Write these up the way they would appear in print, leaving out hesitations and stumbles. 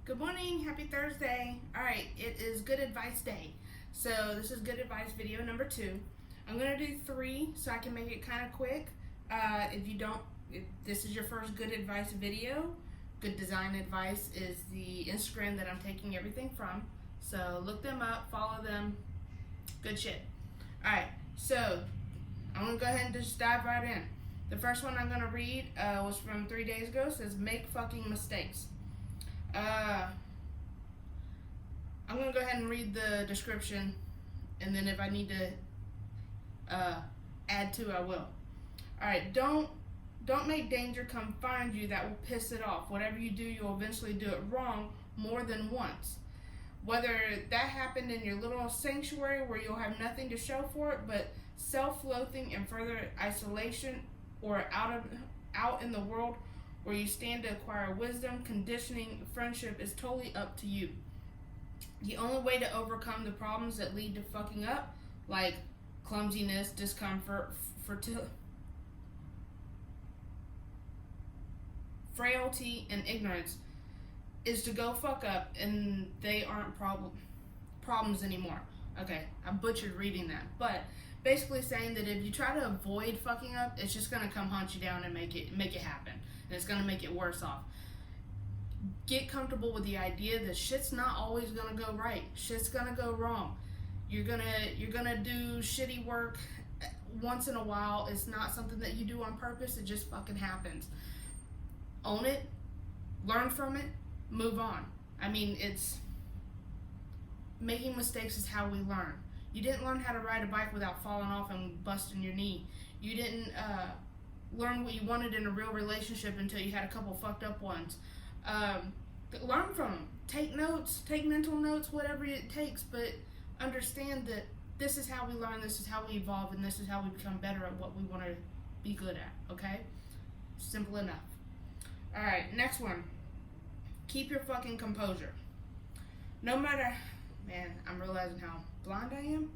Good morning, happy Thursday. All right, it is good advice day. So this is good advice video number 2. I'm gonna do 3 so I can make it kind of quick. If this is your first good advice video, good design advice is the Instagram that I'm taking everything from. So look them up, follow them, good shit. All right, so I'm gonna go ahead and just dive right in. The first one I'm gonna read was from 3 days ago. It says make fucking mistakes. I'm gonna go ahead and read the description, and then if I need to add to, I will. All right, don't make danger come find you. That will piss it off. Whatever you do, you'll eventually do it wrong more than once. Whether that happened in your little sanctuary where you'll have nothing to show for it, but self-loathing and further isolation, or out in the world where you stand to acquire wisdom, conditioning, friendship is totally up to you. The only way to overcome the problems that lead to fucking up, like clumsiness, discomfort, frailty, and ignorance, is to go fuck up, and they aren't problems anymore. Okay, I butchered reading that, but basically saying that if you try to avoid fucking up, it's just gonna come hunt you down and make it happen, and it's gonna make it worse off. Get comfortable with the idea that shit's not always gonna go right. Shit's gonna go wrong. You're gonna do shitty work once in a while. It's not something that you do on purpose. It just fucking happens. Own it, learn from it, move on. I mean, it's making mistakes is how we learn. You didn't learn how to ride a bike without falling off and busting your knee. You didn't learn what you wanted in a real relationship until you had a couple fucked up ones. Learn from them. Take notes, take mental notes, whatever it takes, but understand that this is how we learn, this is how we evolve, and this is how we become better at what we want to be good at, okay? Simple enough. Alright, next one. Keep your fucking composure. No matter, man, I'm realizing how blind I am.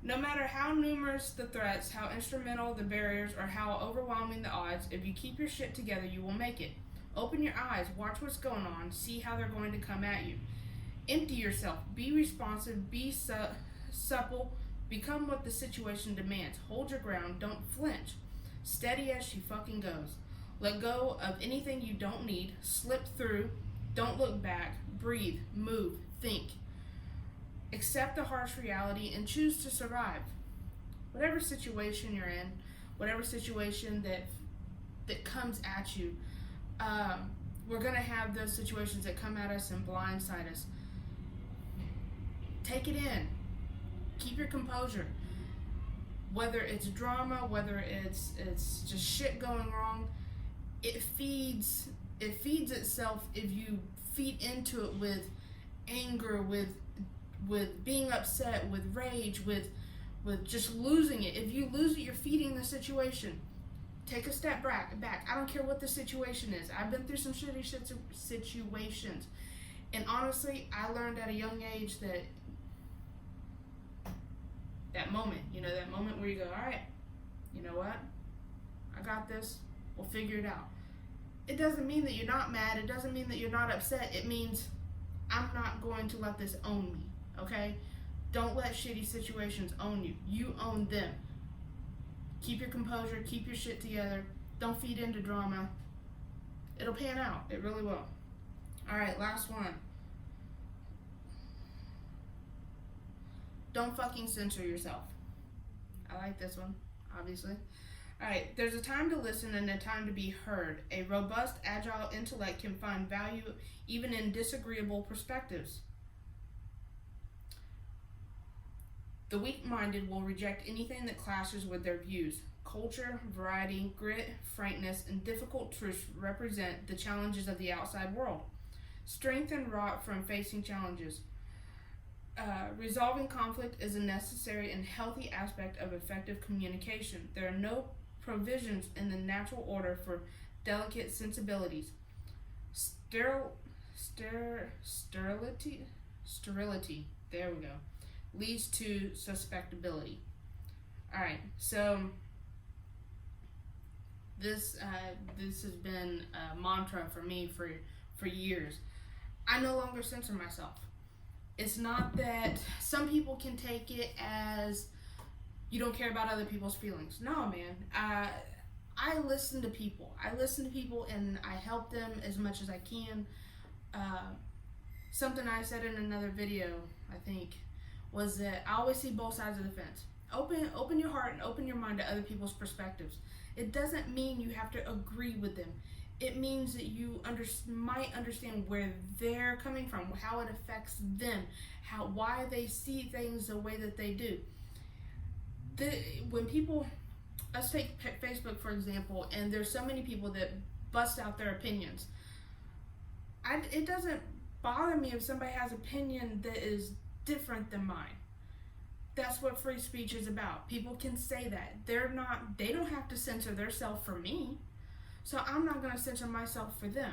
No matter how numerous the threats, how instrumental the barriers, or how overwhelming the odds, if you keep your shit together, you will make it. Open your eyes, watch what's going on, see how they're going to come at you. Empty yourself, be responsive, be supple, become what the situation demands. Hold your ground, don't flinch. Steady as she fucking goes. Let go of anything you don't need, slip through, don't look back, breathe, move, think. Accept the harsh reality and choose to survive. Whatever situation you're in, whatever situation that comes at you, we're going to have those situations that come at us and blindside us. Take it in. Keep your composure. Whether it's drama, whether it's just shit going wrong, it feeds itself if you feed into it with anger, with being upset, with rage, with just losing it. If you lose it, you're feeding the situation. Take a step back. I don't care what the situation is. I've been through some shitty situations. And honestly, I learned at a young age that moment where you go, all right, you know what? I got this. We'll figure it out. It doesn't mean that you're not mad. It doesn't mean that you're not upset. It means I'm not going to let this own me, okay? Don't let shitty situations own you. You own them. Keep your composure, keep your shit together. Don't feed into drama. It'll pan out. It really will. Alright, last one. Don't fucking censor yourself. I like this one, obviously. Alright, there's a time to listen and a time to be heard. A robust, agile intellect can find value even in disagreeable perspectives. The weak-minded will reject anything that clashes with their views. Culture, variety, grit, frankness, and difficult truths represent the challenges of the outside world. Strength and wrought from facing challenges. Resolving conflict is a necessary and healthy aspect of effective communication. There are no provisions in the natural order for delicate sensibilities. Sterility, there we go, leads to susceptibility. Alright, so this has been a mantra for me for years. I no longer censor myself. It's not that some people can take it as you don't care about other people's feelings. No, man. I listen to people. I listen to people and I help them as much as I can. Something I said in another video, I think, was that I always see both sides of the fence. Open your heart and open your mind to other people's perspectives. It doesn't mean you have to agree with them. It means that you might understand where they're coming from, how it affects them, why they see things the way that they do. When people, let's take Facebook for example, and there's so many people that bust out their opinions. It doesn't bother me if somebody has an opinion that is different than mine. That's what free speech is about. People can say that. They don't have to censor themselves for me. So I'm not going to censor myself for them.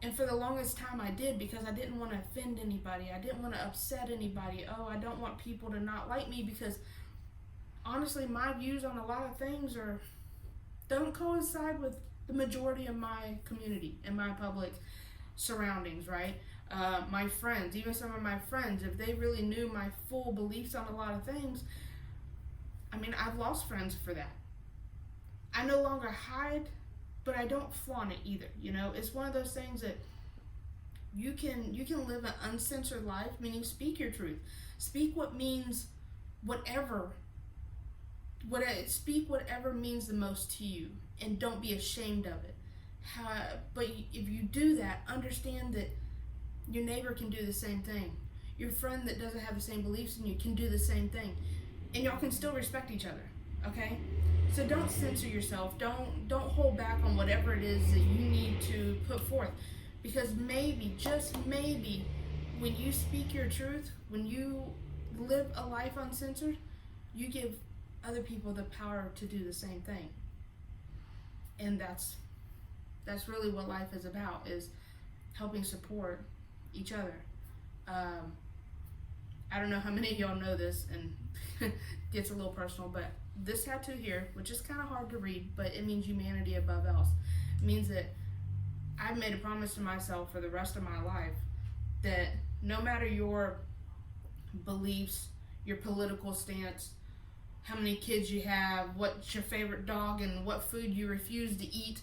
And for the longest time I did, because I didn't want to offend anybody. I didn't want to upset anybody. Oh, I don't want people to not like me, because honestly, my views on a lot of things don't coincide with the majority of my community and my public surroundings, right? My friends, even some of my friends, if they really knew my full beliefs on a lot of things, I mean, I've lost friends for that. I no longer hide, but I don't flaunt it either. You know, it's one of those things that you can live an uncensored life, meaning speak your truth. Speak what means whatever. Speak whatever means the most to you, and don't be ashamed of it. But if you do that, understand that your neighbor can do the same thing. Your friend that doesn't have the same beliefs in you can do the same thing, and y'all can still respect each other. Okay? So don't censor yourself. Don't hold back on whatever it is that you need to put forth, because maybe, just maybe, when you speak your truth, when you live a life uncensored, you give other people the power to do the same thing. And that's really what life is about, is helping support each other. I don't know how many of y'all know this, and gets a little personal, but this tattoo here, which is kind of hard to read, but it means humanity above else. It means that I've made a promise to myself for the rest of my life that no matter your beliefs, your political stance, how many kids you have, what's your favorite dog, and what food you refuse to eat,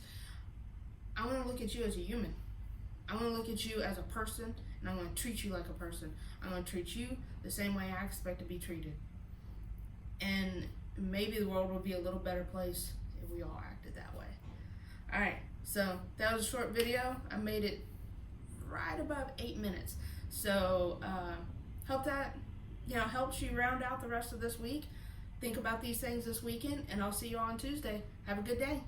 I want to look at you as a human. I want to look at you as a person, and I'm going to treat you like a person. I'm going to treat you the same way I expect to be treated. And maybe the world would be a little better place if we all acted that way. Alright, so that was a short video. I made it right above 8 minutes. So hope that helps you round out the rest of this week. Think about these things this weekend, and I'll see you on Tuesday. Have a good day.